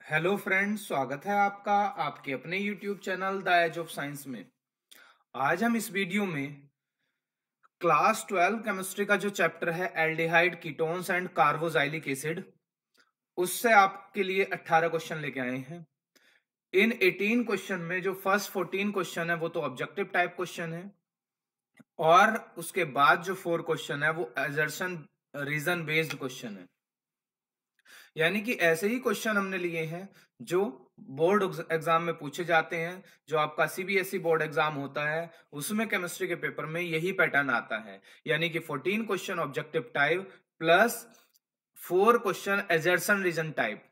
Hello friends, स्वागत है आपका आपके अपने YouTube channel the age of science में। आज हम इस वीडियो में क्लास 12 केमिस्ट्री का जो चैप्टर है aldehyde ketones and carboxylic acid, उससे आपके लिए 18 क्वेश्चन लेके आए हैं। इन 18 क्वेश्चन में जो फर्स्ट 14 क्वेश्चन है वो तो ऑब्जेक्टिव टाइप क्वेश्चन है, और उसके बाद जो 4 क्वेश्चन है वो असर्शन रीजन बेस्ड क्वेश्चन है। यानी कि ऐसे ही क्वेश्चन हमने लिए हैं जो बोर्ड एग्जाम में पूछे जाते हैं। जो आपका सीबीएसई बोर्ड एग्जाम होता है उसमें केमिस्ट्री के पेपर में यही पैटर्न आता है, यानी कि 14 question objective type plus 4 question assertion reason type.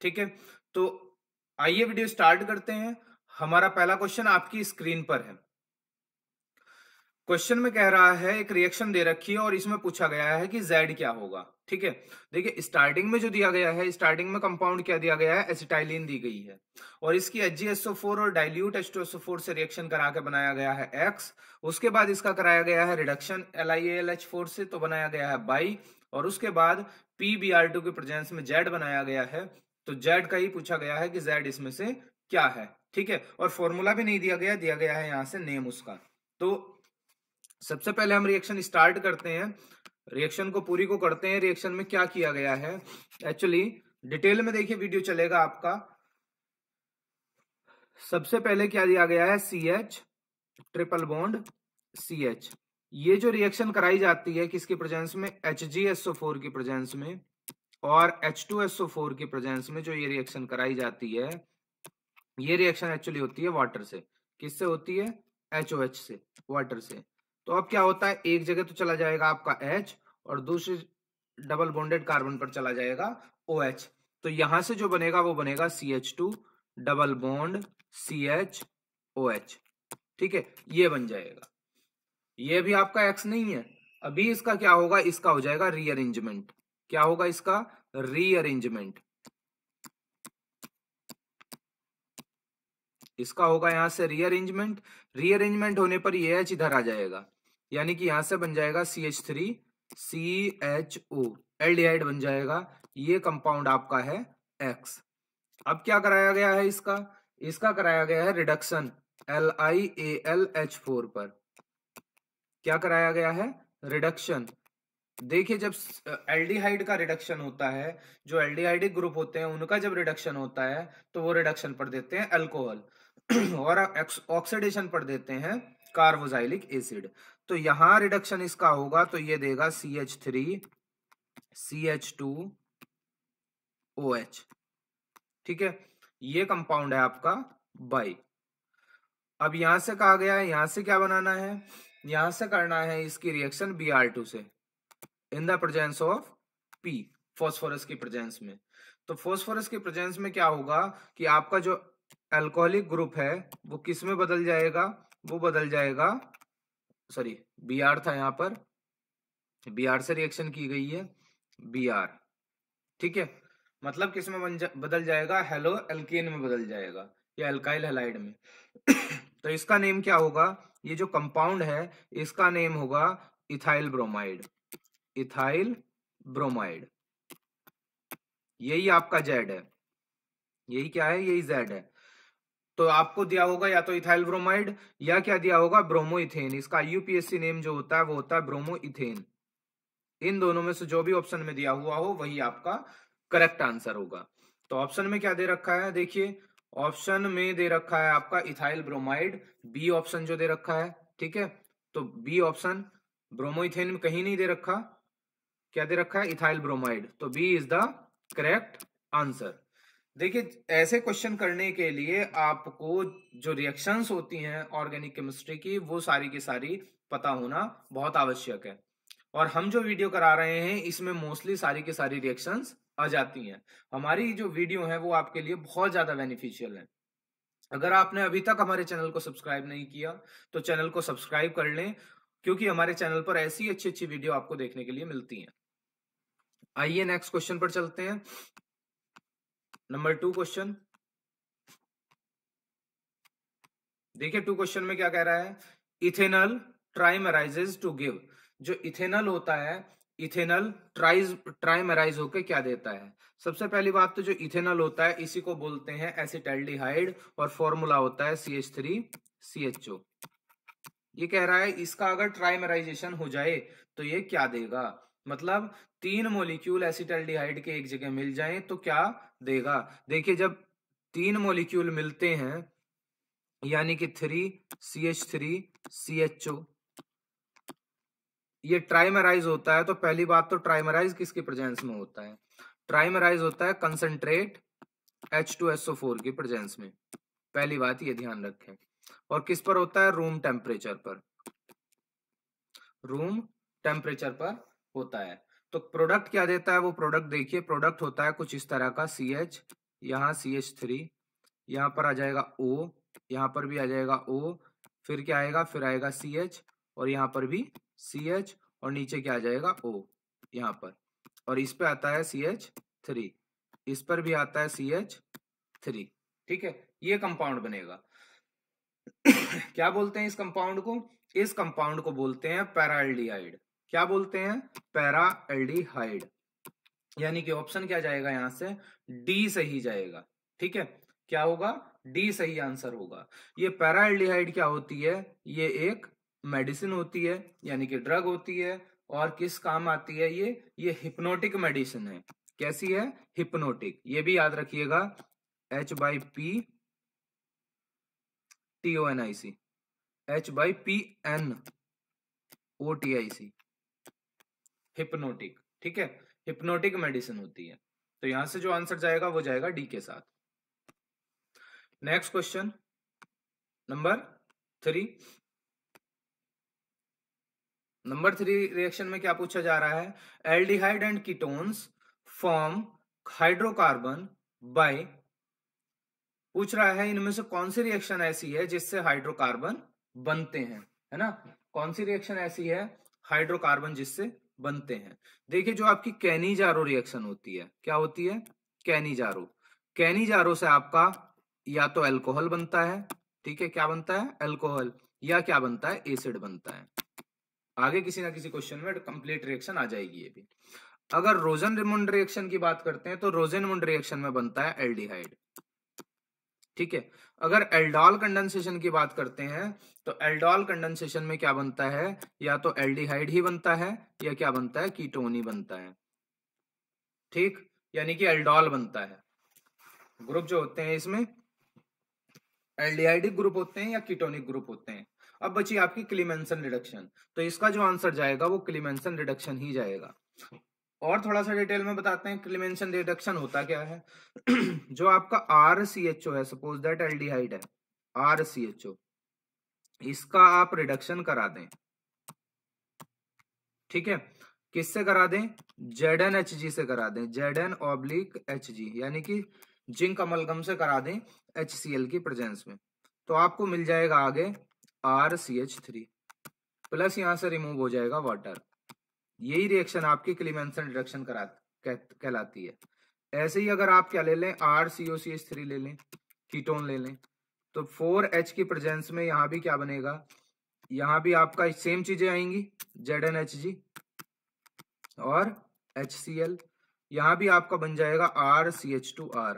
ठीक है, तो आइए वीडियो स्टार्ट करते हैं। हमारा पहला क्वेश्चन आपकी स्क्रीन पर है। क्वेश्चन में कह रहा है एक रिएक्शन दे रखी है और इसमें पूछा गया है कि Z क्या होगा। ठीक है, देखिए स्टार्टिंग में जो दिया गया है, स्टार्टिंग में कंपाउंड क्या दिया गया है, एसिटाइलिन दी गई है और इसकी HgSO4 और डाइल्यूट H2SO4 से रिएक्शन करा के बनाया गया है X। उसके बाद इसका कराया गया है रिडक्शन LiAlH4 से, तो बनाया गया है बाई, और उसके बाद PBr2 के प्रेजेंस में Z बनाया गया है। तो Z का ही पूछा गया है कि Z इसमें से क्या है। ठीक है, और फॉर्मूला भी नहीं दिया गया, दिया गया है यहां से नेम उसका। तो सबसे पहले हम रिएक्शन स्टार्ट करते हैं, रिएक्शन को पूरी को करते हैं। रिएक्शन में क्या किया गया है एक्चुअली डिटेल में देखिए, वीडियो चलेगा आपका। सबसे पहले क्या दिया गया है, CH ट्रिपल बॉन्ड CH। ये जो रिएक्शन कराई जाती है किसकी प्रेजेंस में, HgSO4 की प्रेजेंस में, और H2SO4 की प्रेजेंस में जो ये रिएक्शन कराई जाती है, ये रिएक्शन एक्चुअली होती है वाटर से। किससे होती है, HOH से, वाटर से। तो अब क्या होता है, एक जगह तो चला जाएगा आपका H और दूसरी डबल बॉन्डेड कार्बन पर चला जाएगा OH। तो यहां से जो बनेगा वो बनेगा CH2 डबल बॉन्ड CHOH। ठीक है, ये बन जाएगा। ये भी आपका X नहीं है। अभी इसका क्या होगा, इसका हो जाएगा रीअरेंजमेंट। क्या होगा इसका, रीअरेंजमेंट। इसका होगा यहां से रीअरेंजमेंट। रीअरेंजमेंट होने पर ये H इधर आ जाएगा, यानी कि यहां से बन जाएगा CH3 CHO, एल्डिहाइड बन जाएगा। ये कंपाउंड आपका है X। अब क्या कराया गया है इसका, इसका कराया गया है रिडक्शन LiAlH4 पर। क्या कराया गया है, रिडक्शन। देखिए जब एल्डिहाइड का रिडक्शन होता है, जो एल्डिहाइडिक ग्रुप होते हैं उनका जब रिडक्शन होता है तो वो रिडक्शन पर देते हैं अल्कोहल और ऑक्सीडेशन पर देते हैं कार्बोजाइलिक एसिड। तो यहां रिडक्शन इसका होगा तो ये देगा CH3 CH2OH। ठीक है, ये कंपाउंड है आपका बाई। अब यहां से कहा गया है, यहां से क्या बनाना है, यहां से करना है इसकी रिएक्शन Br2 से in the presence of P, phosphorus की प्रेजेंस में। तो फॉस्फोरस की प्रेजेंस में क्या होगा कि आपका जो अल्कोहलिक ग्रुप है वो किस में बदल जाएगा, वो बदल जाएगा, सॉरी Br था यहां पर, Br से रिएक्शन की गई है Br। ठीक है, मतलब किस में बदल जाएगा, हेलो एल्केन में बदल जाएगा या अल्काइल हैलाइड में तो इसका नेम क्या होगा, ये जो कंपाउंड है इसका नेम होगा इथाइल ब्रोमाइड। इथाइल ब्रोमाइड, यही आपका जेड है। यही क्या है, यही जेड है। तो आपको दिया होगा या तो इथाइल ब्रोमाइड या क्या दिया होगा, ब्रोमो इथेन। इसका यूपीएससी नेम जो होता है वो होता है ब्रोमो इथेन। इन दोनों में से जो भी ऑप्शन में दिया हुआ हो वही आपका करेक्ट आंसर होगा। तो ऑप्शन में क्या दे रखा है, देखिए ऑप्शन में दे रखा है आपका इथाइल ब्रोमाइड, बी ऑप्शन जो दे रखा है। ठीक है, तो बी ऑप्शन, ब्रोमो इथेन में कहीं नहीं दे रखा, क्या दे रखा है, इथाइल ब्रोमाइड। तो B is the correct answer. देखिए ऐसे क्वेश्चन करने के लिए आपको जो रिएक्शंस होती हैं ऑर्गेनिक केमिस्ट्री की वो सारी की सारी पता होना बहुत आवश्यक है। और हम जो वीडियो करा रहे हैं इसमें मोस्टली सारी की सारी रिएक्शंस आ जाती हैं। हमारी जो वीडियो है वो आपके लिए बहुत ज्यादा बेनिफिशियल है। अगर आपने अभी तक हमारे चैनल को सब्सक्राइब नहीं किया तो चैनल को सब्सक्राइब कर लें, क्योंकि हमारे चैनल पर ऐसी अच्छी अच्छी वीडियो आपको देखने के लिए मिलती हैं। आइए नेक्स्ट क्वेश्चन पर चलते हैं। नंबर 2 क्वेश्चन देखिए, 2 क्वेश्चन में क्या कह रहा है, इथेनॉल ट्राइमराइजेज टू गिव। जो इथेनॉल होता है इथेनल ट्राइमेराइज होके क्या देता है? सबसे पहली बात तो जो इथेनल होता है इसी को बोलते हैं एसिटाल्डिहाइड और फॉर्मूला होता है CH3CHO। ये कह रहा है इसका अगर ट्राइमेराइजेशन हो जाए तो ये क्या देगा, मतलब 3 मॉलिक्यूल एसिटाल्डिहाइड के एक जगह मिल जाएं तो क्या देगा। देखिए जब 3 मॉलिक्यूल मिलते हैं यानी कि 3CH3CHO, ये ट्राइमेराइज होता है तो पहली बात तो ट्राइमेराइज किसके प्रेजेंस में होता है? ट्राइमेराइज होता है कंसंट्रेट H2SO4 की प्रेजेंस में, पहली बात ये ध्यान रखें। और किस पर होता है? रूम टेम्परेचर पर, रूम टेम्परेचर पर होता है। तो प्रोडक्ट क्या देता है? वो प्रोडक्ट देखिए, प्रोडक्ट होता है कुछ इस तरह का, CH, यहाँ CH3, यहाँ पर आ जाएगा O, यहाँ पर भी आ जाएगा O, फिर क्या आएगा? फिर आएगा CH और यहाँ पर भी CH और नीचे क्या आ जाएगा? O यहाँ पर, और इस पे आता है CH3, इस पर भी आता है CH3। ठीक है, ये कंपाउंड बनेगा। क्या बोलते हैं इस कंपाउंड को? इस कंपाउंड को बोलते हैं पैराल्डिहाइड। क्या बोलते हैं? पैराल्डिहाइड। यानी कि ऑप्शन क्या जाएगा यहां से? डी सही जाएगा। ठीक है, क्या होगा? डी सही आंसर होगा। ये पैराल्डिहाइड क्या होती है? ये एक मेडिसिन होती है, यानी कि ड्रग होती है। और किस काम आती है ये हिप्नोटिक मेडिसिन है। कैसी है? हिप्नोटिक। ये भी याद रखिएगा, HPTONIC, HPNOTIC, हिप्नोटिक। ठीक है, हिप्नोटिक मेडिसिन होती है। तो यहां से जो आंसर जाएगा वो जाएगा डी के साथ। Next question number 3। Number 3 reaction में क्या पूछा जा रहा है? Aldehyde and ketones form hydrocarbon by, पूछ रहा है इनमें से कौन सी रिएक्शन ऐसी है जिससे हाइड्रोकार्बन बनते हैं, है ना? कौन सी रिएक्शन ऐसी है हाइड्रोकार्बन जिससे बनते हैं? देखिए जो आपकी कैनिजारो रिएक्शन होती है, क्या होती है? कैनिजारो। कैनिजारो से आपका या तो अल्कोहल बनता है, ठीक है, क्या बनता है? अल्कोहल, या क्या बनता है? एसिड बनता है। आगे किसी ना किसी क्वेश्चन में कंप्लीट रिएक्शन आ जाएगी ये भी। अगर रोजन-रेमंड रिएक्शन की बात करते हैं तो रोजन-रेमंड रिएक्शन में बनता है एल्डिहाइड। ठीक है, अगर एल्डोल कंडेंसेशन की बात करते हैं तो एल्डोल कंडेंसेशन में क्या बनता है? या तो एल्डिहाइड ही बनता है या क्या बनता है? कीटोन ही बनता है। ठीक, यानी कि एल्डोल बनता है। ग्रुप जो होते हैं इसमें एल्डिहाइडिक ग्रुप होते हैं या कीटोनिक ग्रुप होते हैं। अब बची आपकी क्लीमेंसन रिडक्शन, तो इसका जो आंसर जाएगा वो क्लीमेंसन रिडक्शन ही जाएगा। और थोड़ा सा डिटेल में बताते हैं क्लीमेंसन रिडक्शन होता क्या है। जो आपका RCHO है, सपोज दैट एल्डिहाइड है RCHO, इसका आप रिडक्शन करा दें, ठीक है, किससे करा दें? ZnHG से करा दें, ZN/HG, यानी कि जिंक अमलगम से करा दें HCl की प्रेजेंस में, तो आपको मिल जाएगा आगे RCH3 प्लस यहां से रिमूव हो जाएगा वाटर। यही रिएक्शन आपकी क्लीमेंसन रिडक्शन कहलाती है। ऐसे ही अगर आप क्या ले लें, RCOCH3 ले लें, कीटोन ले लें, तो 4H की प्रेजेंस में यहां भी क्या बनेगा? यहां भी आपका सेम चीजें आएंगी, ZnHG और HCl। यहां भी आपका बन जाएगा RCH2R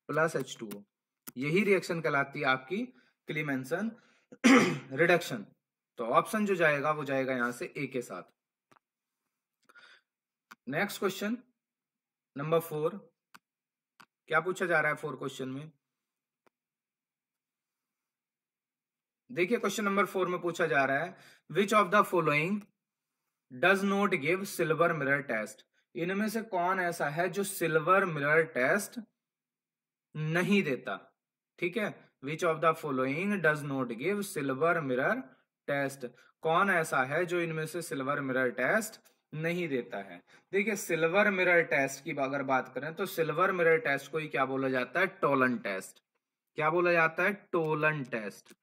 प्लस H2O। यही रिएक्शन कहलाती है आपकी क्लीमेंसन रिडक्शन। तो ऑप्शन जो जाएगा वो जाएगा यहां से ए के साथ। नेक्स्ट क्वेश्चन नंबर 4, क्या पूछा जा रहा है 4 क्वेश्चन में? देखिए क्वेश्चन नंबर 4 में पूछा जा रहा है which of the following does not give silver mirror test. इनमें से कौन ऐसा है जो सिल्वर मिरर टेस्ट नहीं देता? ठीक है, which of the following does not give silver mirror test, कौन ऐसा है जो इनमें से सिल्वर मिरर टेस्ट नहीं देता है? देखिए सिल्वर मिरर टेस्ट की अगर बात करें तो सिल्वर मिरर टेस्ट को ही क्या बोला जाता है? Tollens test. क्या बोला जाता है? Tollens test,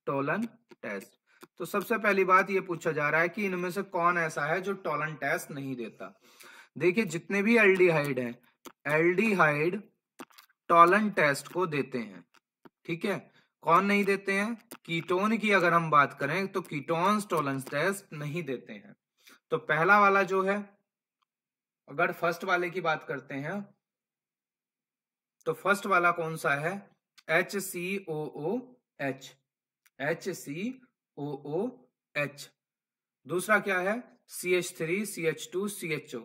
Tollens test. तो सबसे पहली बात ये पूछा जा रहा है कि इनमें से कौन ऐसा है जो टोलन टेस्ट नहीं देता। देखिए जितने भी एल्डिहाइड हैं, एल्डिहाइड टोलन टेस्ट को देते हैं। ठीक है, कौन नहीं देते हैं? कीटोन की अगर हम बात करें तो कीटोन्स टॉलरेंस टेस्ट नहीं देते हैं। तो पहला वाला जो है, अगर फर्स्ट वाले की बात करते हैं तो फर्स्ट वाला कौन सा है? HCOOH, HCOOH। दूसरा क्या है? CH3CH2CHO।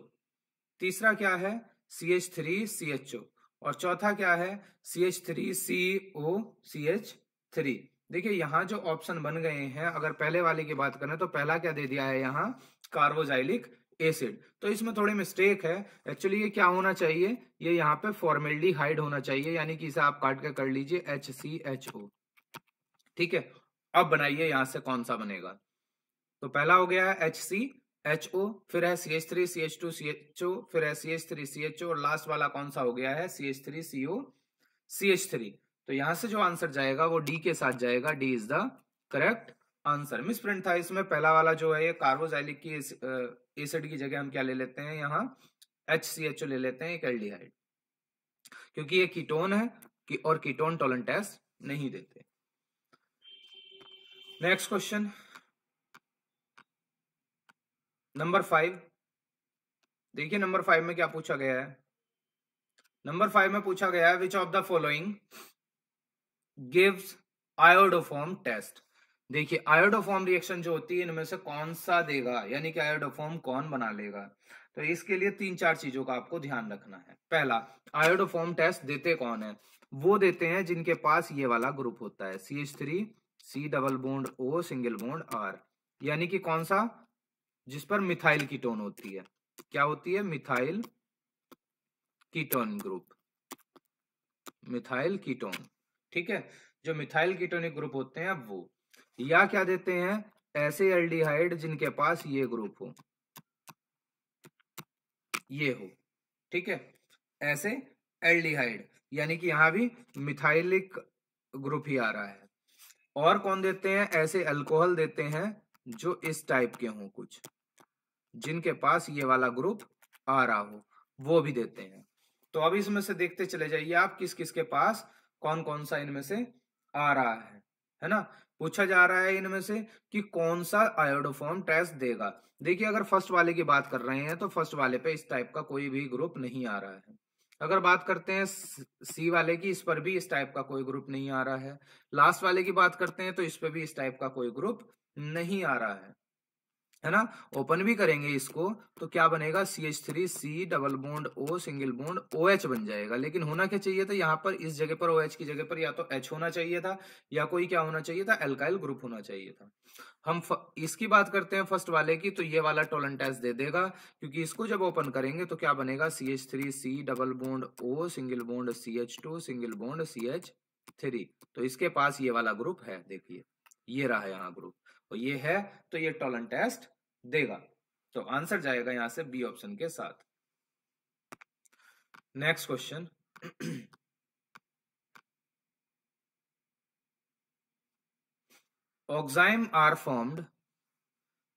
तीसरा क्या है? CH3CHO। और चौथा क्या है? CH3COCH3। देखिए यहां जो ऑप्शन बन गए हैं, अगर पहले वाले की बात करें तो पहला क्या दे दिया है यहाँ? Carboxylic acid. तो इसमें थोड़ी मिस्टेक है। एक्चुअली ये क्या होना चाहिए? ये यहाँ पे फॉर्मेल्डिहाइड होना चाहिए, यानी कि इसे आप काट के कर लीजिए HCHO। ठीक है, अब बनाइए यहां से कौन सा बनेगा। तो पहला हो गया है HCHO, फिर है CH3CH2CHO, फिर है CH3CHO, और लास्ट वाला कौन सा हो गया है? CH3COCH3। तो यहां से जो आंसर जाएगा वो डी के साथ जाएगा। D is the correct answer. Miss print था इसमें, पहला वाला जो है ये कार्बोजाइलिक की एसिड की जगह हम क्या ले लेते हैं यहाँ? HCHO ले लेते हैं, एक एल्डिहाइड, क्योंकि ये कीटोन है और कीटोन टॉलरेंस टेस्ट नहीं देते। Next question number 5। देखिए नंबर 5 में क्या पूछा गया है। नंबर 5 में पूछा गया है which of the following gives iodoform test. देखिए आयोडोफॉर्म रिएक्शन जो होती है इनमें से कौन सा देगा, यानी कि आयोडोफॉर्म कौन बना लेगा। तो इसके लिए 3-4 चीजों का आपको ध्यान रखना है। पहला, आयोडोफॉर्म टेस्ट देते कौन है? वो देते हैं जिनके पास ये वाला ग्रुप होता है, CH3 C double bond O single bond R, यानी कि कौन सा? जिस पर मिथाइल कीटोन होती है। क्या होती है? Methyl ketone group, methyl ketone. ठीक है, जो मिथाइल कीटोनिक ग्रुप होते हैं वो। या क्या देते हैं? ऐसे एल्डिहाइड जिनके पास ये ग्रुप हो, ये हो। ठीक है, ऐसे एल्डिहाइड, यानी कि यहां भी मिथाइलिक ग्रुप ही आ रहा है। और कौन देते हैं? ऐसे अल्कोहल देते हैं जो इस टाइप के हों, कुछ जिनके पास ये वाला ग्रुप आ रहा हो, वो भी देते हैं। तो अब इसमें से देखते चले जाइए आप किस किस के पास कौन कौन सा इनमें से आ रहा है ना। पूछा जा रहा है इनमें से कि कौन सा आयोडोफॉर्म टेस्ट देगा। देखिए अगर फर्स्ट वाले की बात कर रहे हैं तो फर्स्ट वाले पे इस टाइप का कोई भी ग्रुप नहीं आ रहा है। अगर बात करते हैं सी वाले की, इस पर भी इस टाइप का कोई ग्रुप नहीं आ रहा है। लास्ट वाले की बात करते हैं तो इस पर भी इस टाइप का कोई ग्रुप नहीं आ रहा है ना। ओपन भी करेंगे इसको तो क्या बनेगा? CH3C double bond O single bond OH बन जाएगा। लेकिन होना क्या चाहिए था यहाँ पर? इस जगह पर OH की जगह पर या तो H होना चाहिए था या कोई क्या होना चाहिए था? एल्काइल ग्रुप होना चाहिए था। हम इसकी बात करते हैं फर्स्ट वाले की, तो ये वाला टॉलरेंस टेस्ट दे देगा, क्योंकि इसको जब ओपन करेंगे तो क्या बनेगा? CH3C double bond O single bond CH2 single bond CH3। तो इसके पास ये वाला ग्रुप है, देखिए ये रहा यहाँ ग्रुप, और ये है, तो ये टॉलरेंस टेस्ट देगा। तो आंसर जाएगा यहां से बी ऑप्शन के साथ। Next question oxime are formed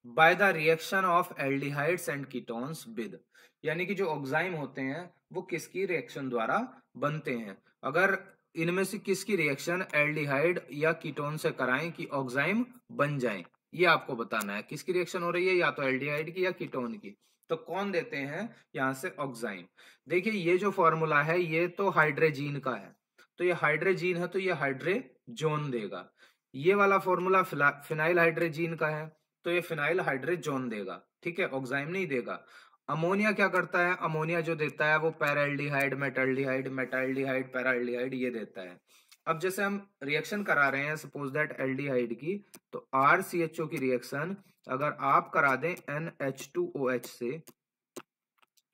by the reaction of aldehydes and ketones with, यानी कि जो ऑक्साइम होते हैं वो किसकी रिएक्शन द्वारा बनते हैं। अगर इनमें से किसकी रिएक्शन एल्डिहाइड या कीटोन से कराएं कि ऑक्साइम बन जाएं, ये आपको बताना है। किसकी रिएक्शन हो रही है? या तो एल्डिहाइड की या कीटोन की। तो कौन देते हैं यहां से? ऑक्साइम। देखिए ये जो फॉर्मूला है ये तो हाइड्रोजीन का है, तो ये हाइड्रोजीन है तो ये हाइड्रोजोन देगा। ये वाला फॉर्मूला फिनाइल हाइड्रोजीन का है तो ये फिनाइल हाइड्रोजोन देगा। ठीक है, ऑक्साइम नहीं देगा। अमोनिया क्या करता है? अमोनिया जो देता है वो पैराल्डिहाइड, मेटाल्डिहाइड, मेटाल्डिहाइड, पैराल्डिहाइड ये देता है। अब जैसे हम रिएक्शन करा रहे हैं सपोज दैट एल्डिहाइड की, तो RCHO की रिएक्शन अगर आप करा दें NH2OH से,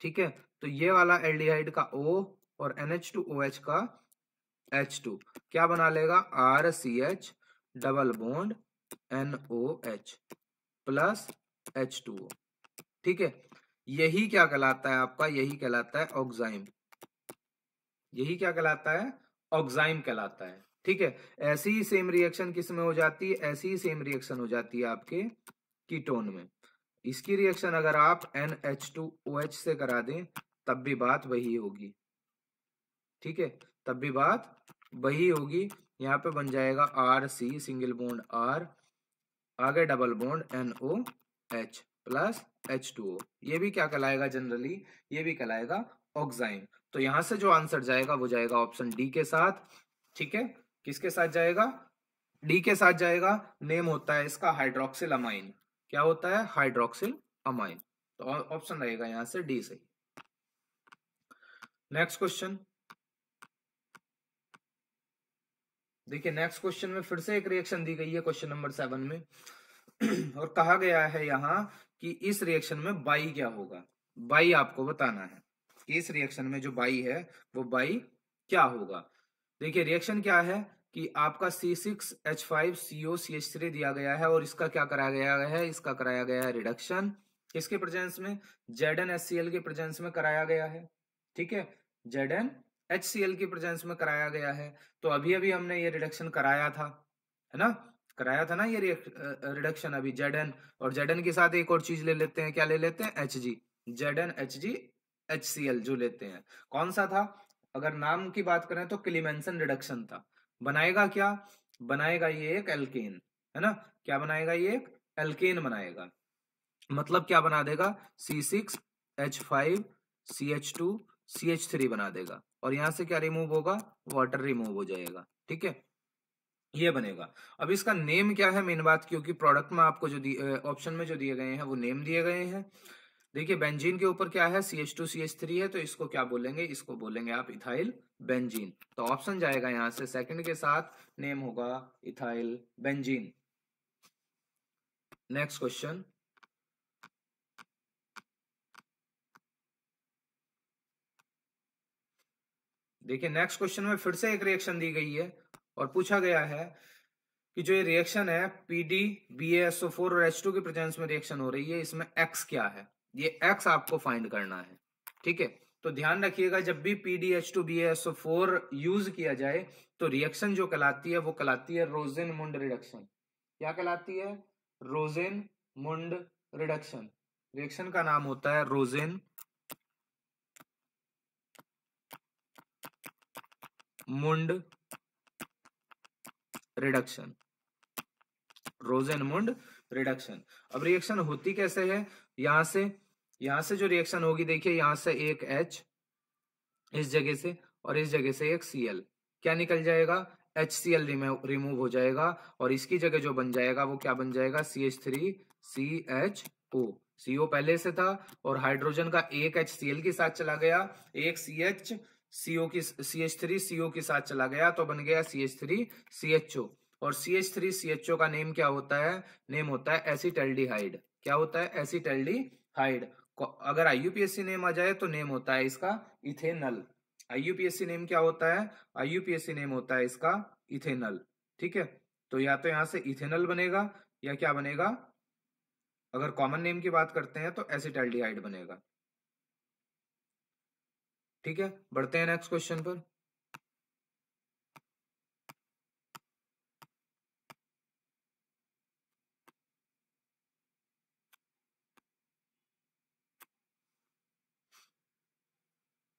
ठीक है, तो ये वाला एल्डिहाइड का O और NH2OH का H2 क्या बना लेगा? RCH double bond NOH plus H2O। ठीक है, यही क्या कहलाता है आपका? यही कहलाता है ऑक्साइम। यही क्या कहलाता है? ऑक्साइम कहलाता है। ठीक है, ऐसी ही सेम रिएक्शन किस में हो जाती है? ऐसी ही सेम रिएक्शन हो जाती है आपके कीटोन में। इसकी रिएक्शन अगर आप NH2OH से करा दें तब भी बात वही होगी। ठीक है, तब भी बात वही होगी। यहाँ पे बन जाएगा RC सिंगल बॉन्ड R, आगे double bond NOH plus H2O। ये भी क्या कहलाएगा जनरली, ये भी कहलाएगा ऑक्साइन। तो यहां से जो आंसर जाएगा वो जाएगा ऑप्शन डी के साथ। ठीक है, किसके साथ जाएगा, डी के साथ जाएगा। नेम होता है इसका हाइड्रोक्सिल अमाइन। क्या होता है, हाइड्रोक्सिल अमाइन। तो ऑप्शन रहेगा यहां से डी सही। नेक्स्ट क्वेश्चन देखिए, नेक्स्ट क्वेश्चन में फिर से एक रिएक्शन दी गई है क्वेश्चन नंबर 7 में और कहा गया है यहां कि इस रिएक्शन में बाई क्या होगा। बाई आपको बताना है कि इस रिएक्शन में जो बाई है वो बाई क्या होगा। देखिए रिएक्शन क्या है कि आपका C6H5COCH3 दिया गया है और इसका क्या कराया गया है, इसका कराया गया है रिडक्शन। किसके प्रेजेंस में, ZnHCl के प्रेजेंस में कराया गया है। ठीक है, ZnHCl की प्रेजेंस में कराया गया है। तो अभी अभी हमने ये रिडक्शन कराया था, है ना, कराया था ना ये रिडक्शन अभी Zn, और Zn के साथ एक और चीज ले लेते हैं, क्या ले लेते हैं, Hg, ZnHgHCl जो लेते हैं। कौन सा था, अगर नाम की बात करें तो क्लीमेंसन रिडक्शन था। बनाएगा क्या, बनाएगा ये एक एल्केन, है ना, क्या बनाएगा, ये एक एल्केन बनाएगा। मतलब क्या बना देगा, C6H5CH2CH3 बना देगा, और यहां से क्या रिमूव होगा, वाटर रिमूव हो जाएगा। ठीक है, ये बनेगा। अब इसका नेम क्या है, मेन बात, क्योंकि प्रोडक्ट में आपको जो ऑप्शन में जो दिए गए हैं वो नेम दिए गए हैं। देखिए बेंजीन के ऊपर क्या है, CH2CH3 है, तो इसको क्या बोलेंगे, इसको बोलेंगे आप इथाइल बेंजीन। तो ऑप्शन जाएगा यहां से सेकंड के साथ, नेम होगा इथाइल बेंजीन। नेक्स्ट क्वेश्चन देखिए, नेक्स्ट क्वेश्चन में फिर से एक रिएक्शन दी गई है और पूछा गया है कि जो ये रिएक्शन है PDBaSO4 और H2 के प्रेजेंस में रिएक्शन हो रही है, इसमें X क्या है, ये X आपको फाइंड करना है। ठीक है, तो ध्यान रखिएगा जब भी PDH2BaSO4 यूज किया जाए तो रिएक्शन जो कहलाती है वो कहलाती है रोजेनमुंड रिडक्शन। क्या कहलाती है, रोजेनमुंड रिडक्शन। रिएक्शन का नाम होता है रोजेनमुंड रिडक्शन, रोजेनमुंड रिडक्शन। अब रिएक्शन होती कैसे है, यहां से जो रिएक्शन होगी, देखिए यहां से एक H इस जगह से और इस जगह से एक Cl, क्या निकल जाएगा, HCl रिमूव हो जाएगा और इसकी जगह जो बन जाएगा वो क्या बन जाएगा, CH3CHO। CO पहले से था और हाइड्रोजन का एक HCl के साथ चला गया, एक CH3CO के साथ चला गया, तो बन गया CH3CHO। और CH3CHO का नेम क्या होता है, नेम होता है एसिटल्डिहाइड। क्या होता है, एसिटल्डिहाइड। अगर IUPAC नेम आ जाए तो नेम होता है इसका इथेनल। IUPAC नेम क्या होता है, IUPAC नेम होता है इसका इथेनल। ठीक है, तो या तो यहां से इथेनल बनेगा या क्या बनेगा, अगर कॉमन नेम की बात करते हैं तो एसिटल्डिहाइड बनेगा। ठीक है, बढ़ते हैं नेक्स्ट क्वेश्चन पर।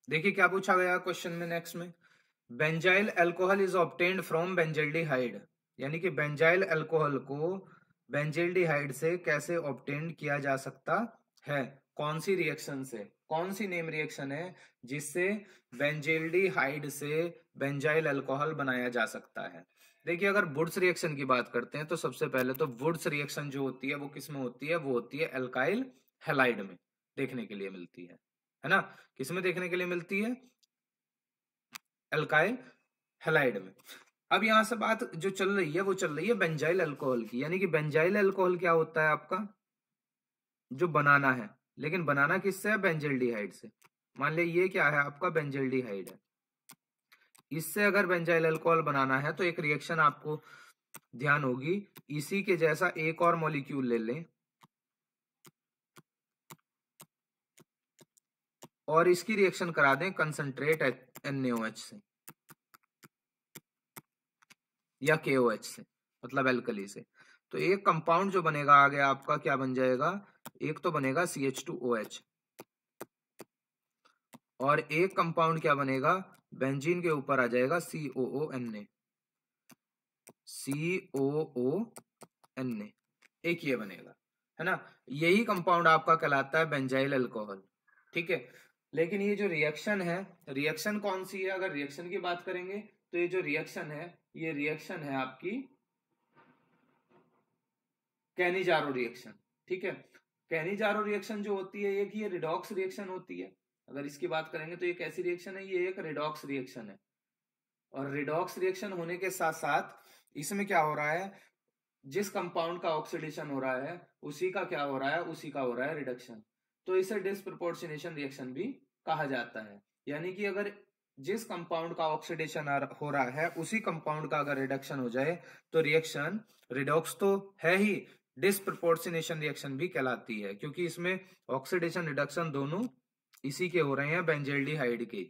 देखिए क्या पूछा गया क्वेश्चन में, नेक्स्ट में, benzyl alcohol is obtained from benzaldehyde, यानी कि बेंजाइल अल्कोहल को बेंजल्डिहाइड से कैसे ऑब्टेन्ड किया जा सकता है, कौन सी रिएक्शन से, कौन सी नेम रिएक्शन है जिससे बेंजल्डिहाइड से बेंजाइल अल्कोहल बनाया जा सकता है। देखिए अगर वुड्स रिएक्शन की बात करते हैं तो सबसे पहले तो वुड्स रिएक्शन जो होती है वो किस में होती है, वो होती है एल्काइल हैलाइड में देखने के लिए मिलती है ना, किसमें देखने के लिए मिलती है, एल्काइल हैलाइड में। अब यहां से बात जो चल रही है वो चल रही है बेंजाइल अल्कोहल की, यानी कि बेंजाइल अल्कोहल क्या होता है आपका, जो बनाना है, लेकिन बनाना किससे है, बेंजल्डिहाइड से। मान लिया ये क्या है आपका, बेंजल्डिहाइड है, इससे अगर बेंजाइल अल्कोहल बनाना है तो एक रिएक्शन आपको ध्यान होगी, इसी के जैसा एक और मॉलिक्यूल ले लें और इसकी रिएक्शन करा दें कंसंट्रेट NaOH से या KOH से, मतलब एल्कली से। तो एक कंपाउंड जो बनेगा आगे आपका क्या बन जाएगा, एक तो बनेगा CH2OH और एक कंपाउंड क्या बनेगा, बेंजीन के ऊपर आ जाएगा COONA। COON, एक ये बनेगा, है ना। यही कंपाउंड आपका कहलाता है बेंजाइल अल्कोहल, ठीक है। लेकिन ये जो रिएक्शन है, रिएक्शन कौन सी है? अगर रिएक्शन की बात करेंगे तो ये जो रिएक्शन है, ये रिएक्शन है आपकी कैनिजारो रिएक्शन, ठीक है। कैनिजारो रिएक्शन जो होती है ये रिडॉक्स रिएक्शन होती है। अगर इसकी बात करेंगे तो ये कैसी रिएक्शन है? ये एक रिडॉक्स रिएक्शन है। और रिडॉक्स रिएक्शन होने के साथ साथ इसमें क्या हो रहा है, जिस कंपाउंड का ऑक्सीडेशन हो रहा है उसी का क्या हो रहा है, उसी का हो रहा है रिडक्शन। तो इसे डिसप्रोपोर्शनेशन रिएक्शन भी कहा जाता है। यानी कि अगर जिस कंपाउंड का ऑक्सीडेशन हो रहा है उसी कंपाउंड का अगर रिडक्शन हो जाए तो रिएक्शन रिडॉक्स तो है ही, डिसप्रोपोर्शनेशन रिएक्शन भी कहलाती है, क्योंकि इसमें ऑक्सीडेशन रिडक्शन दोनों इसी के हो रहे हैं, बेंजल्डिहाइड के,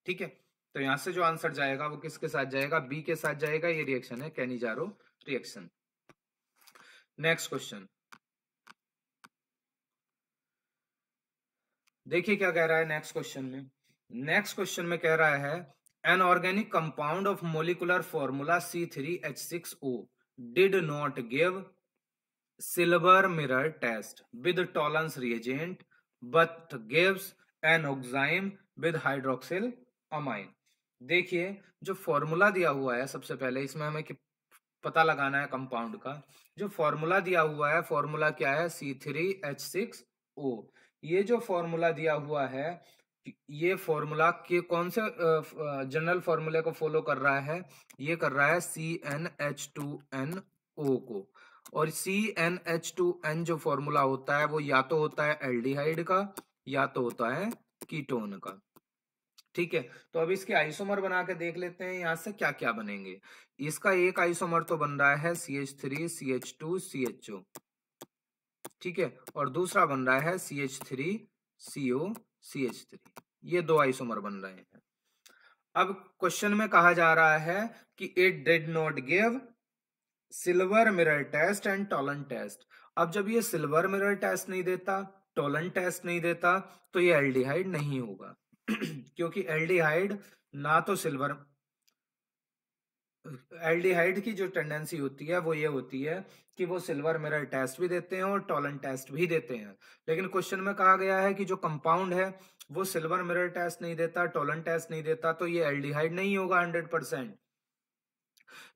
ठीक है। तो यहां से जो आंसर जाएगा वो किसके साथ जाएगा? बी के साथ जाएगा। ये रिएक्शन है कैनिजारो रिएक्शन। नेक्स्ट क्वेश्चन देखिए क्या कह रहा है नेक्स्ट क्वेश्चन में। नेक्स्ट क्वेश्चन में कह रहा है an organic compound of molecular formula C3H6O did not give silver mirror test with Tollens reagent but gives an oxime with hydroxyl amine. देखिए जो फॉर्मूला दिया हुआ है, सबसे पहले इसमें हमें पता लगाना है कंपाउंड का। जो फॉर्मूला दिया हुआ है, फॉर्मूला क्या है? C3H6O। ये जो फॉर्मूला दिया हुआ है, ये फॉर्मूला के कौन से जनरल फॉर्मूले को फॉलो कर रहा है? ये कर रहा है CnH2nO को। और CnH2n जो फॉर्मूला होता है वो या तो होता है एल्डिहाइड का या तो होता है कीटोन का, ठीक है। तो अब इसके आइसोमर बना के देख लेते हैं यहां से क्या क्या बनेंगे। इसका एक आइसोमर तो बन रहा है CH3CH2CHO, ठीक है, और दूसरा बन रहा है CH3COCH3। ये दो आइसोमर बन रहे हैं। अब क्वेश्चन में कहा जा रहा है कि it did not give silver mirror test and Tollens test. अब जब ये सिल्वर मिरर टेस्ट नहीं देता, टॉलन टेस्ट नहीं देता, तो ये एल्डिहाइड नहीं होगा क्योंकि एल्डिहाइड ना तो सिल्वर, एल्डिहाइड की जो टेंडेंसी होती है वो ये होती है कि वो सिल्वर मिरर टेस्ट भी देते हैं और टॉलन टेस्ट भी देते हैं। लेकिन क्वेश्चन में कहा गया है कि जो कंपाउंड है वो सिल्वर मिरर टेस्ट नहीं देता, टॉलन टेस्ट नहीं देता, तो ये एल्डिहाइड नहीं होगा 100%।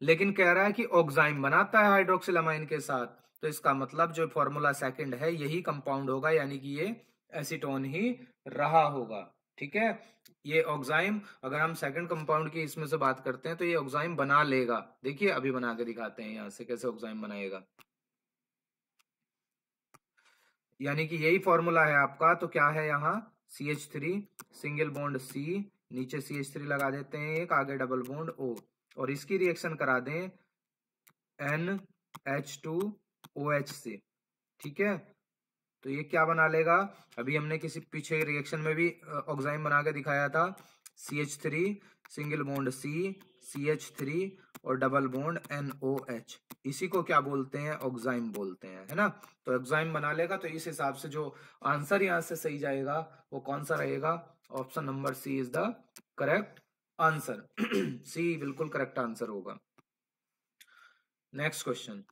लेकिन कह रहा है कि ऑक्साइम बनाता है हाइड्रोक्सिल अमाइन के साथ, तो इसका मतलब जो फॉर्मूला सेकंड है यही कंपाउंड होगा, यानी कि ये एसीटोन ही रहा होगा, ठीक है। ये ऑक्साइम, अगर हम सेकंड कंपाउंड की इसमें से बात करते हैं तो ये ऑक्साइम बना लेगा। देखिए अभी बना के दिखाते हैं यहां से कैसे ऑक्साइम बनाएगा। यानी कि यही फॉर्मूला है आपका, तो क्या है यहाँ CH3 सिंगल बॉन्ड C, नीचे CH3 लगा देते हैं एक, आगे डबल बॉन्ड O, और इसकी रिएक्शन करा दें NH2OH से, ठीक है। तो ये क्या बना लेगा? अभी हमने किसी पीछे रिएक्शन में भी ऑक्साइम बना के दिखाया था। CH3 single bond C, CH3 और डबल बॉन्ड NOH, इसी को क्या बोलते हैं? ऑक्साइम बोलते हैं, है ना। तो ऑक्साइम बना लेगा, तो इस हिसाब से जो आंसर यहां से सही जाएगा वो कौन सा रहेगा? Option number C is the correct answer C बिल्कुल करेक्ट आंसर होगा। Next question,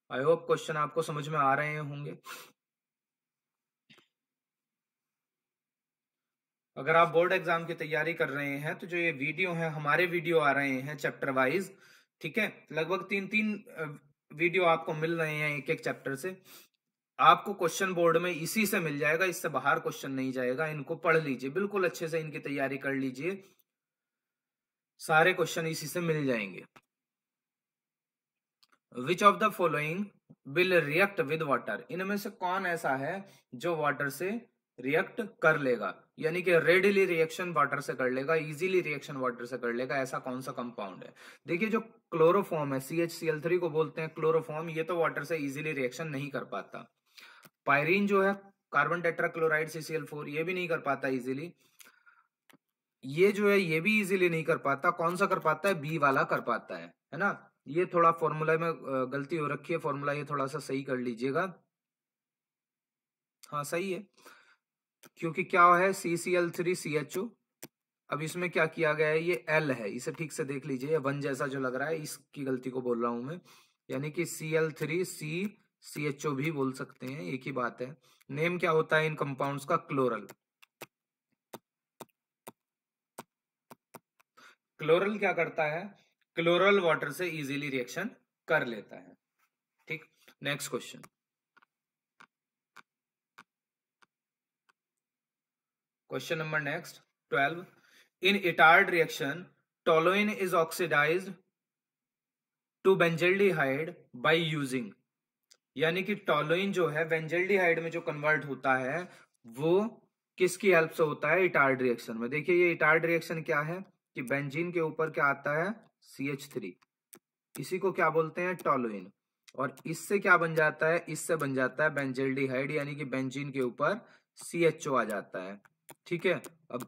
I hope question आपको समझ में आ रहे होंगे। अगर आप बोर्ड एग्जाम की तैयारी कर रहे हैं तो जो ये वीडियो है, हमारे वीडियो आ रहे हैं चैप्टर वाइज, ठीक है, लगभग 3-3 वीडियो आपको मिल रहे हैं एक एक चैप्टर से। आपको क्वेश्चन बोर्ड में इसी से मिल जाएगा, इससे बाहर क्वेश्चन नहीं जाएगा। इनको पढ़ लीजिए, बिल्कुल अच्छे से इनकी तैयारी कर लीजिए, सारे क्वेश्चन इसी से मिल जाएंगे। विच of the following will react with water? इनमें से कौन ऐसा है जो वाटर से रिएक्ट कर लेगा, यानी कि रेडिली रिएक्शन वाटर से कर लेगा, इजीली रिएक्शन वाटर से कर लेगा, ऐसा कौन सा कंपाउंड है? देखिए जो क्लोरोफॉर्म है, CHCl3 को बोलते हैं क्लोरोफॉर्म, ये तो वाटर से इजीली रिएक्शन नहीं कर पाता। पायरीन जो है कार्बन टेट्राक्लोराइड CCl4, ये भी नहीं कर पाता इजीली। ये जो है ये भी इजीली नहीं कर पाता। कौन सा कर पाता है? बी वाला कर पाता है ना। ये थोड़ा फॉर्मूला में गलती हो रखी है, फॉर्मूला ये थोड़ा सा सही कर लीजिएगा। हाँ सही है, क्योंकि क्या है CCl3CHO, अब इसमें क्या किया गया है, ये L है, इसे ठीक से देख लीजिए, ये 1 जैसा जो लग रहा है, इसकी गलती को बोल रहा हूं मैं, यानी कि Cl3CCHO भी बोल सकते हैं, एक ही बात है। नेम क्या होता है इन कंपाउंड्स का, क्लोरल। क्लोरल क्या करता है, क्लोरल वाटर से इजीली रिएक्शन कर लेता है। ठीक, next question. Question number next 12, in Etard reaction toluene is oxidised to benzaldehyde by using, यानी कि टोलुइन जो है बेंजल्डिहाइड में जो कन्वर्ट होता है वो किसकी हेल्प से होता है, इटार्ड रिएक्शन में। देखिए ये इटार्ड रिएक्शन क्या है कि बेंजीन के ऊपर क्या आता है, CH3, इसी को क्या बोलते हैं, टोलुइन, और इससे क्या बन जाता है, इससे बन जाता है बेंजल्डिहाइड, यानी कि बेंजीन के ऊपर CHO आ जाता है। ठीक है, अब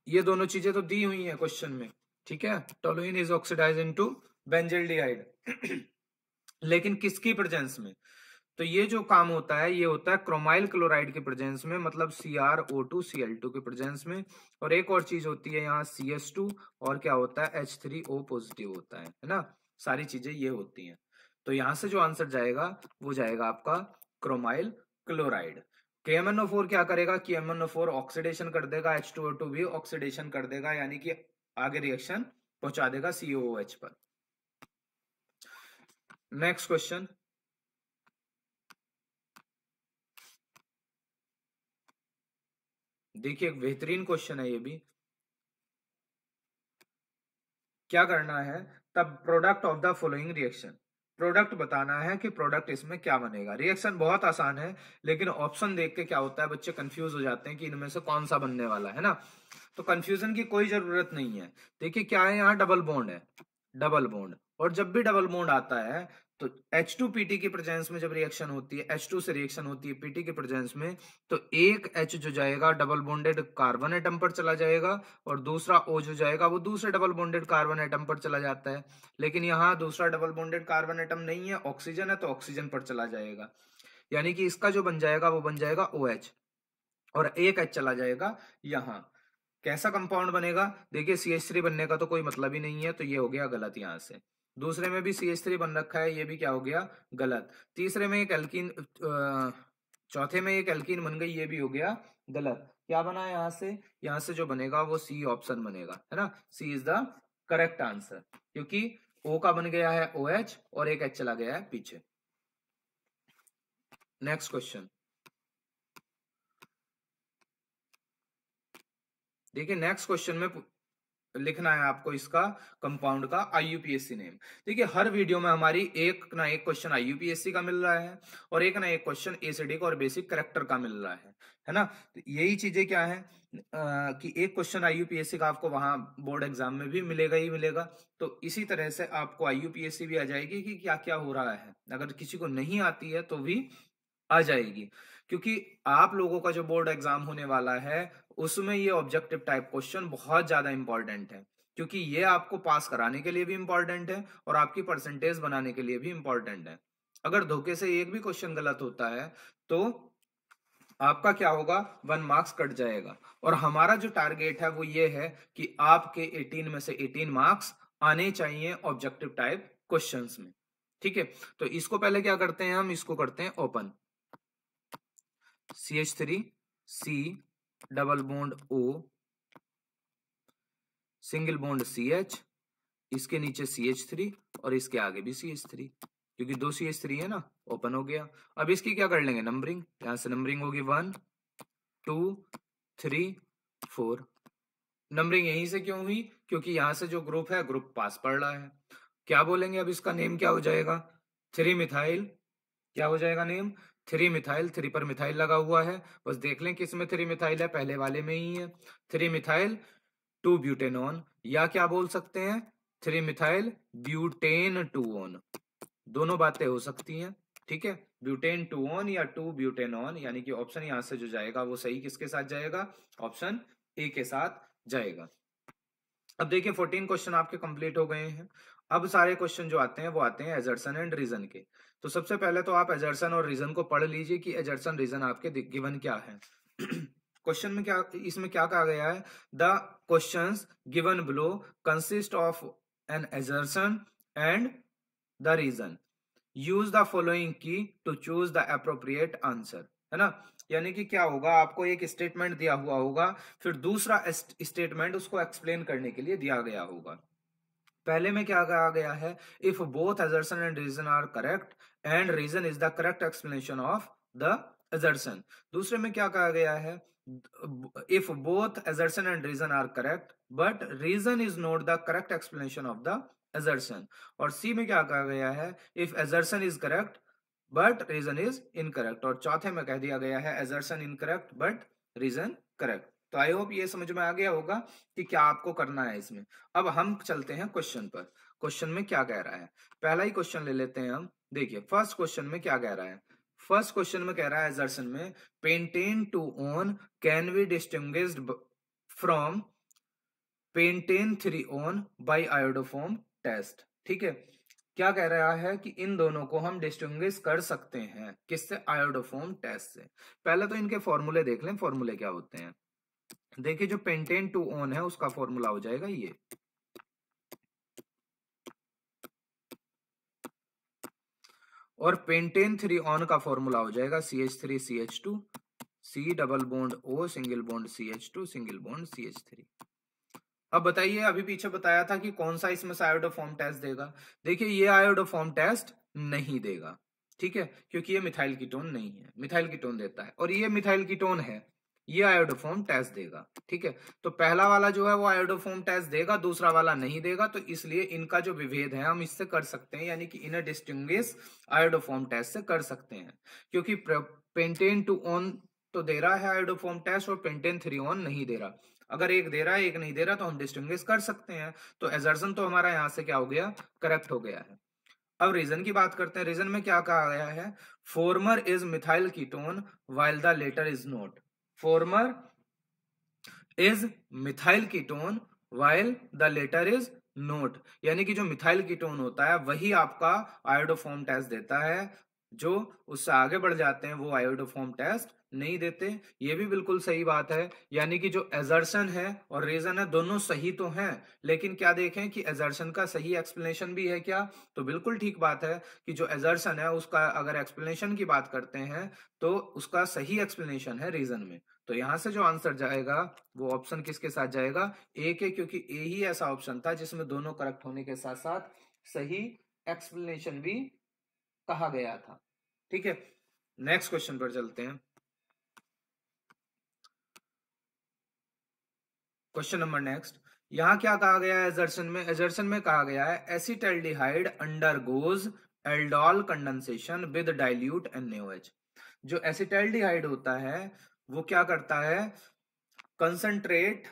ये दोनों चीजें तो दी हुई हैं क्वेश्चन में, ठीक है, toluene is oxidised into benzaldehyde लेकिन किसकी प्रेजेंस में, तो ये जो काम होता है ये होता है क्रोमाइल क्लोराइड के प्रेजेंस में, मतलब CrO2Cl2 के प्रेजेंस में, और एक और चीज होती है यहाँ CS2, और क्या होता है H3O पॉजिटिव होता है ना, सारी चीजें ये होती हैं। तो यहां से जो आंसर जाएगा वो जाएगा आपका क्रोमाइल क्लोराइड। KMnO4 क्या करेगा, KMnO4 ऑक्सीडेशन कर देगा, H2O2 भी ऑक्सीडेशन कर देगा, यानी कि आगे रिएक्शन पहुंचा देगा COOH पर। नेक्स्ट क्वेश्चन, देखिए एक बेहतरीन क्वेश्चन है ये भी। क्या करना है, तब product of the following reaction, product बताना है कि प्रोडक्ट इसमें क्या बनेगा। रिएक्शन बहुत आसान है, लेकिन ऑप्शन देख के क्या होता है, बच्चे कंफ्यूज हो जाते हैं कि इनमें से कौन सा बनने वाला है ना, तो कंफ्यूजन की कोई जरूरत नहीं है। देखिए क्या है, यहाँ डबल बॉन्ड है, डबल बॉन्ड, और जब भी डबल बॉन्ड आता है तो H2PT की प्रेजेंस में जब रिएक्शन होती है, H2 से रिएक्शन होती है PT के प्रेजेंस में, तो एक H जो जाएगा डबल बॉन्डेड कार्बन एटम पर चला जाएगा, और दूसरा O जो जाएगा वो दूसरे डबल बॉन्डेड कार्बन एटम पर चला जाता है। लेकिन यहाँ दूसरा डबल बॉन्डेड कार्बन एटम नहीं है, ऑक्सीजन है, तो ऑक्सीजन पर चला जाएगा, यानी कि इसका जो बन जाएगा वो बन जाएगा OH, और एक H चला जाएगा यहाँ। कैसा कंपाउंड बनेगा, देखिए CH3 बनने का तो कोई मतलब ही नहीं है, तो ये हो गया गलत। यहां से दूसरे में भी CH3 बन रखा है, ये भी क्या हो गया, गलत। तीसरे में एक एल्कीन, चौथे में एक एल्कीन बन गई, ये भी हो गया गलत। क्या बना यहाँ से जो बनेगा वो C ऑप्शन बनेगा, है ना, C is the correct answer, क्योंकि O का बन गया है OH और एक H चला गया है पीछे। नेक्स्ट क्वेश्चन, देखिए नेक्स्ट क्वेश्चन में लिखना है आपको इसका कंपाउंड का IUPAC नेम। देखिए हर वीडियो में हमारी एक ना एक क्वेश्चन IUPAC का मिल रहा है, और एक ना एक क्वेश्चन एसिडिक और बेसिक करेक्टर का मिल रहा है ना। तो यही चीजें क्या है कि एक क्वेश्चन IUPAC का आपको वहां बोर्ड एग्जाम में भी मिलेगा ही मिलेगा, तो इसी तरह से आपको IUPAC भी आ जाएगी कि क्या क्या हो रहा है, अगर किसी को नहीं आती है तो भी आ जाएगी, क्योंकि आप लोगों का जो बोर्ड एग्जाम होने वाला है उसमें ये ऑब्जेक्टिव टाइप क्वेश्चन बहुत ज्यादा इंपॉर्टेंट है, क्योंकि ये आपको पास कराने के लिए भी इंपॉर्टेंट है और आपकी परसेंटेज बनाने के लिए भी इंपॉर्टेंट है। अगर धोखे से एक भी क्वेश्चन गलत होता है तो आपका क्या होगा, 1 मार्क्स कट जाएगा, और हमारा जो टारगेट है वो ये है कि आपके 18 में से 18 मार्क्स आने चाहिए ऑब्जेक्टिव टाइप क्वेश्चंस में। ठीक है, तो इसको पहले क्या करते हैं, हम इसको करते हैं open, CH3 C double bond O single bond CH, इसके नीचे CH3 और इसके आगे भी CH3, क्योंकि 2 CH3 है ना, ओपन हो गया। अब इसकी क्या कर लेंगे, नंबरिंग, यहां से नंबरिंग होगी 1 2 3 4। नंबरिंग यहीं से क्यों हुई, क्योंकि यहां से जो ग्रुप है ग्रुप पास पड़ रहा है। क्या बोलेंगे अब, इसका नेम क्या हो जाएगा, 3 मिथाइल, क्या हो जाएगा नेम, 3 मिथाइल, 3 पर मिथाइल लगा हुआ है, बस देख लें किस में 3 मिथाइल है, पहले वाले में ही है, 3 मिथाइल 2 ब्यूटेनॉन, या क्या बोल सकते हैं 3 मिथाइल ब्यूटेन 2 ऑन, दोनों बातें हो सकती हैं। ठीक है, ब्यूटेन 2 ऑन या 2 ब्यूटेनॉन, यानी कि ऑप्शन यहां से जो जाएगा वो सही किसके साथ जाएगा, ऑप्शन ए के साथ जाएगा। अब देखिए 14 क्वेश्चन आपके कंप्लीट हो गए हैं। अब सारे क्वेश्चन जो आते हैं वो आते हैं एजर्सन एंड रीजन के। तो सबसे पहले तो आप एजर्सन और रीजन को पढ़ लीजिए कि एजर्सन रीजन आपके गिवन क्या है। क्वेश्चन में क्या, इसमें क्या कहा गया है, the questions given below consist of an assertion and the reason, use the following key to choose the appropriate answer, है ना। यानी कि क्या होगा, आपको एक स्टेटमेंट दिया हुआ होगा, फिर दूसरा स्टेटमेंट उसको एक्सप्लेन करने के लिए दिया गया होगा। पहले में क्या कहा गया है, if both assertion and reason are correct and reason is the correct explanation of the assertion। दूसरे में क्या कहा गया है, if both assertion and reason are correct but reason is not the correct explanation of the assertion। और C में क्या कहा गया है, if assertion is correct but reason is incorrect. और चौथे में कह दिया गया है assertion incorrect but reason correct. तो आई होप ये समझ में आ गया होगा कि क्या आपको करना है इसमें। अब हम चलते हैं क्वेश्चन पर, क्वेश्चन में क्या कह रहा है। पहला ही क्वेश्चन ले लेते हैं हम। देखिए फर्स्ट क्वेश्चन में क्या कह रहा है, फर्स्ट क्वेश्चन में कह रहा है assertion में pentan two one can be distinguished from pentan 3 one by iodoform test. ठीक है, क्या कह रहा है कि इन दोनों को हम डिस्टिंग्विश कर सकते हैं, किससे, आयोडोफॉर्म टेस्ट से। पहले तो इनके फॉर्मूले देख लें, फॉर्मूले क्या होते हैं। देखिए जो पेंटेन टू ओन है उसका फॉर्मूला हो जाएगा ये, और पेंटेन 3 ऑन का फॉर्मूला हो जाएगा CH3CH2 C double bond O single bond CH2 single bond CH3। अब बताइए, अभी पीछे बताया था कि कौन सा इसमें से आयोडोफॉर्म टेस्ट देगा। देखिए ये आयोडोफॉर्म टेस्ट नहीं देगा, ठीक है, क्योंकि ये मिथाइल कीटोन नहीं है, मिथाइल कीटोन देता है, और ये मिथाइल कीटोन है, ये आयोडोफॉर्म टेस्ट देगा। ठीक है, तो पहला वाला जो है वो आयोडोफॉर्म टेस्ट देगा, दूसरा वाला नहीं देगा, तो इसलिए इनका जो विभेद है हम इससे कर सकते हैं, यानी कि इन्हें डिस्टिंग्विश आयोडोफॉर्म टेस्ट से कर सकते हैं। क्योंकि पेंटेन टू ऑन तो दे रहा है आयोडोफॉर्म टेस्ट और पेंटेन 3 ऑन नहीं दे रहा। अगर एक दे रहा है एक नहीं दे रहा तो हम डिस्टिंग्विश कर सकते हैं। तो assertion तो हमारा यहां से क्या हो गया, करेक्ट हो गया है। अब रीजन की बात करते हैं। रीजन में क्या कहा गया है, former is methyl ketone while the latter is not. Former is methyl ketone while the latter is not, यानी कि जो मिथाइल कीटोन होता है वही आपका आयोडोफॉर्म टेस्ट देता है, जो उससे आगे बढ़ जाते हैं वो आयोडोफॉर्म टेस्ट नहीं देते। ये भी बिल्कुल सही बात है, यानी कि जो assertion है और रीजन है दोनों सही तो हैं, लेकिन क्या देखें कि assertion का सही एक्सप्लेनेशन भी है क्या, तो बिल्कुल ठीक बात है कि जो assertion है उसका अगर एक्सप्लेनेशन की बात करते हैं तो उसका सही एक्सप्लेनेशन है रीजन में। तो यहां से जो आंसर जाएगा वो ऑप्शन किसके साथ जाएगा, ए के, क्योंकि ए ही ऐसा ऑप्शन था जिसमें दोनों करेक्ट होने के साथ साथ सही एक्सप्लेनेशन भी कहा गया था। ठीक है, नेक्स्ट क्वेश्चन पर चलते हैं। क्वेश्चन नंबर नेक्स्ट, यहां क्या कहा गया है assertion में, assertion में कहा गया है acetaldehyde undergoes aldol condensation with dilute NaOH। जो एसिटाल्डिहाइड होता है वो क्या करता है, कंसंट्रेट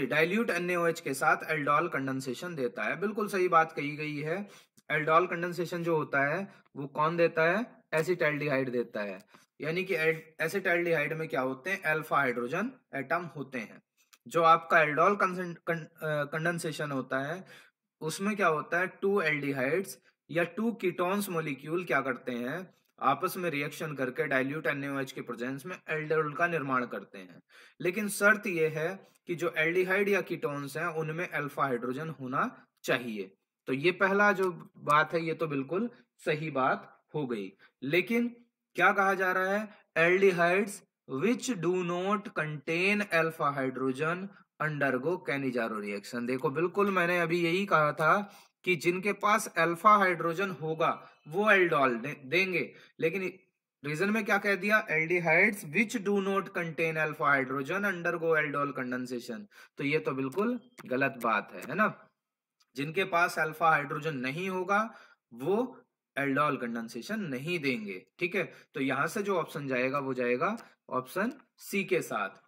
डाइल्यूट NaOH के साथ एल्डोल कंडेंसेशन देता है। बिल्कुल सही बात कही गई है। एल्डोल कंडेंसेशन जो होता है वो कौन देता है, एसिटाल्डिहाइड देता है। यानी कि एसिटाल्डिहाइड में क्या होते हैं, अल्फा हाइड्रोजन एटम होते हैं। जो आपका एल्डोल कंडेंसेशन होता है उसमें क्या होता है, टू एल्डिहाइड्स या टू कीटोन्स मॉलिक्यूल क्या करते हैं, आपस में रिएक्शन करके डाइल्यूट NaOH के प्रेजेंस में एल्डोल का निर्माण करते हैं। लेकिन शर्त यह है कि जो एल्डिहाइड या कीटोन्स हैं उनमें अल्फा हाइड्रोजन होना चाहिए। तो ये पहला जो बात है ये तो बिल्कुल सही बात हो गई। लेकिन क्या कहा जा रहा है, aldehydes which do not contain alpha hydrogen undergo Cannizzaro reaction. देखो बिल्कुल मैंने अभी यही कहा था कि जिनके पास अल्फा हाइड्रोजन होगा वो एल्डोल देंगे, लेकिन रीजन में क्या कह दिया, aldehydes which do not contain alpha hydrogen undergo aldol condensation. तो ये तो बिल्कुल गलत बात है ना। जिनके पास अल्फा हाइड्रोजन नहीं होगा वो एल्डोल कंडेंसेशन नहीं देंगे। ठीक है, तो यहां से जो ऑप्शन जाएगा वो जाएगा ऑप्शन सी के साथ।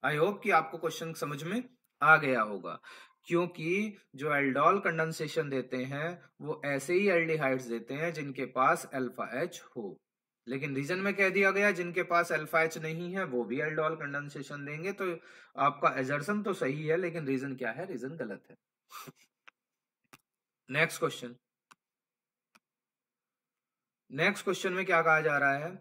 आई होप कि आपको क्वेश्चन समझ में आ गया होगा, क्योंकि जो एल्डोल कंडेंसेशन देते हैं वो ऐसे ही एल्डिहाइड्स देते हैं जिनके पास अल्फा H हो। लेकिन रीजन में कह दिया गया जिनके पास अल्फा H नहीं है वो भी एल्डोल कंडेंसेशन देंगे। तो आपका एजर्सन तो सही है लेकिन रीजन क्या है, रीजन गलत है। नेक्स्ट क्वेश्चन, नेक्स्ट क्वेश्चन में क्या कहा जा रहा है,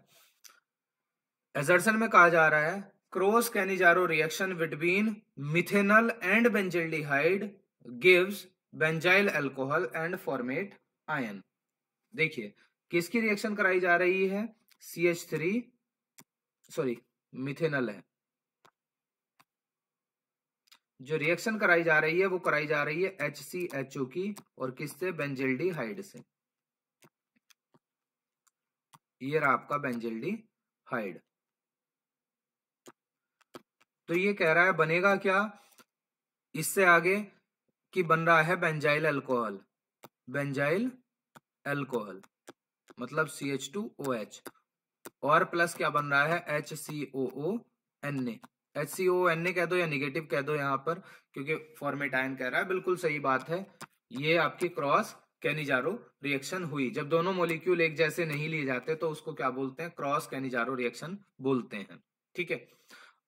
एजर्सन में कहा जा रहा है cross Cannizzaro reaction between methanol and benzaldehyde gives benzyl alcohol and format ion. देखिए किसकी रिएक्शन कराई जा रही है, CH3 सॉरी मिथेनॉल है, जो रिएक्शन कराई जा रही है वो कराई जा रही है HCHO की, और किससे, बेंजल्डिहाइड से। ये रहा आपका बेंजल्डिहाइड। तो ये कह रहा है बनेगा क्या इससे आगे कि बन रहा है बेंजाइल अल्कोहल, बेंजाइल अल्कोहल मतलब CH2OH, और प्लस क्या बन रहा है HCOONA। HCOONA कह दो या निगेटिव कह दो यहां पर, क्योंकि फॉर्मेट आयन कह रहा है, बिल्कुल सही बात है। ये आपकी क्रॉस कैनिजारो रिएक्शन हुई। जब दोनों मॉलिक्यूल एक जैसे नहीं लिए जाते तो उसको क्या बोलते हैं, क्रॉस कैनिजारो रिएक्शन बोलते हैं। ठीक है,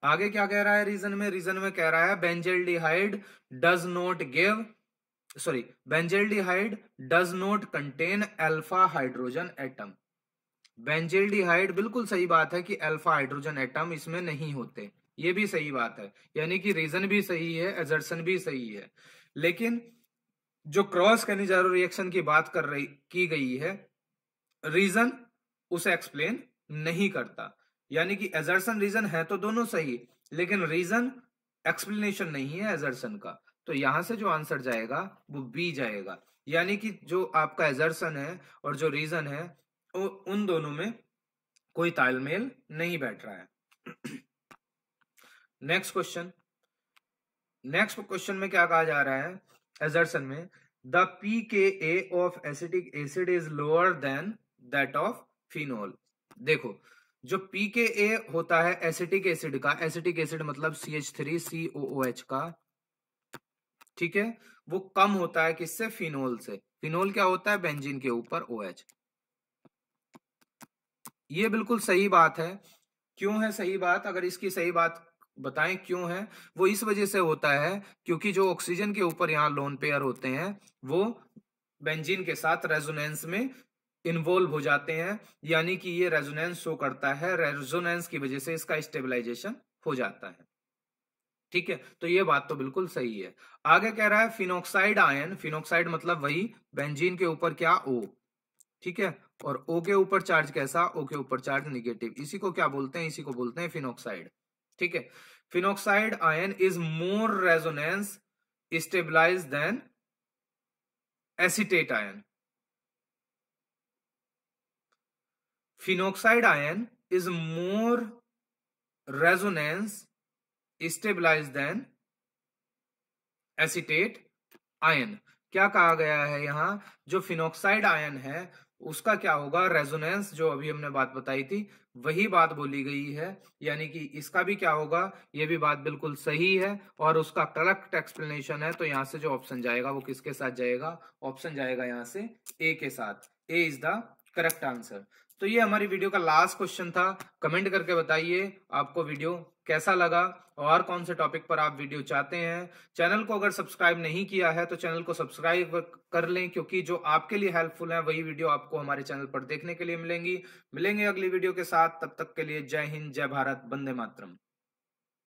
आगे क्या कह रहा है रीजन में, रीजन में कह रहा है benzaldehyde does not give benzaldehyde does not contain alpha hydrogen atom. Benzaldehyde बिल्कुल सही बात है कि अल्फा हाइड्रोजन एटम इसमें नहीं होते, ये भी सही बात है, यानी कि रीजन भी सही है, एजर्सन भी सही है। लेकिन जो क्रॉस कैनिजारो रिएक्शन की बात की गई है, रीजन उसे एक्सप्लेन नहीं करता, यानी कि एजर्सन रीजन है तो दोनों सही, लेकिन रीजन एक्सप्लेनेशन नहीं है एजर्सन का। तो यहां से जो आंसर जाएगा वो बी जाएगा, यानी कि जो आपका एजर्सन है और जो रीजन है उन दोनों में कोई तालमेल नहीं बैठ रहा है। नेक्स्ट क्वेश्चन में क्या कहा जा रहा है एजर्सन में, the pKa of acetic acid is lower than that of phenol. देखो जो pKa होता है एसिटिक एसिड का, एसिटिक एसिड मतलब CH3COOH का, ठीक है, वो कम होता है किससे, फिनोल से। फिनोल क्या होता है, बेंजीन के ऊपर OH। ये बिल्कुल सही बात है। क्यों है सही बात, अगर इसकी सही बात बताएं क्यों है, वो इस वजह से होता है क्योंकि जो ऑक्सीजन के ऊपर यहां लोन पेयर होते हैं वो बेंजीन के साथ रेजोनेंस में इन्वॉल्व हो जाते हैं, यानी कि ये रेजोनेंस शो करता है, रेजोनेंस की वजह से इसका स्टेबलाइजेशन हो जाता है। ठीक है, तो ये बात तो बिल्कुल सही है। आगे कह रहा है फिनोक्साइड आयन, फिनोक्साइड मतलब वही बेंजीन के ऊपर क्या, O, ठीक है, और O के ऊपर चार्ज कैसा, O के ऊपर चार्ज निगेटिव, इसी को क्या बोलते हैं, इसी को बोलते हैं फिनोक्साइड। ठीक है, phenoxide ion is more resonance stabilise than acetate ion. Phenoxide ion is more resonance stabilise than acetate ion. क्या कहा गया है यहां, जो फिनोक्साइड आयन है उसका क्या होगा, रेजोनेंस, जो अभी हमने बात बताई थी वही बात बोली गई है, यानी कि इसका भी क्या होगा, ये भी बात बिल्कुल सही है, और उसका करेक्ट एक्सप्लेनेशन है। तो यहां से जो ऑप्शन जाएगा वो किसके साथ जाएगा, ऑप्शन जाएगा यहां से ए के साथ, ए इज द करेक्ट आंसर। तो ये हमारी वीडियो का लास्ट क्वेश्चन था। कमेंट करके बताइए आपको वीडियो कैसा लगा और कौन से टॉपिक पर आप वीडियो चाहते हैं। चैनल को अगर सब्सक्राइब नहीं किया है तो चैनल को सब्सक्राइब कर लें, क्योंकि जो आपके लिए हेल्पफुल है वही वीडियो आपको हमारे चैनल पर देखने के लिए मिलेंगे अगली वीडियो के साथ। तब तक के लिए जय हिंद, जय भारत, वंदे मातरम।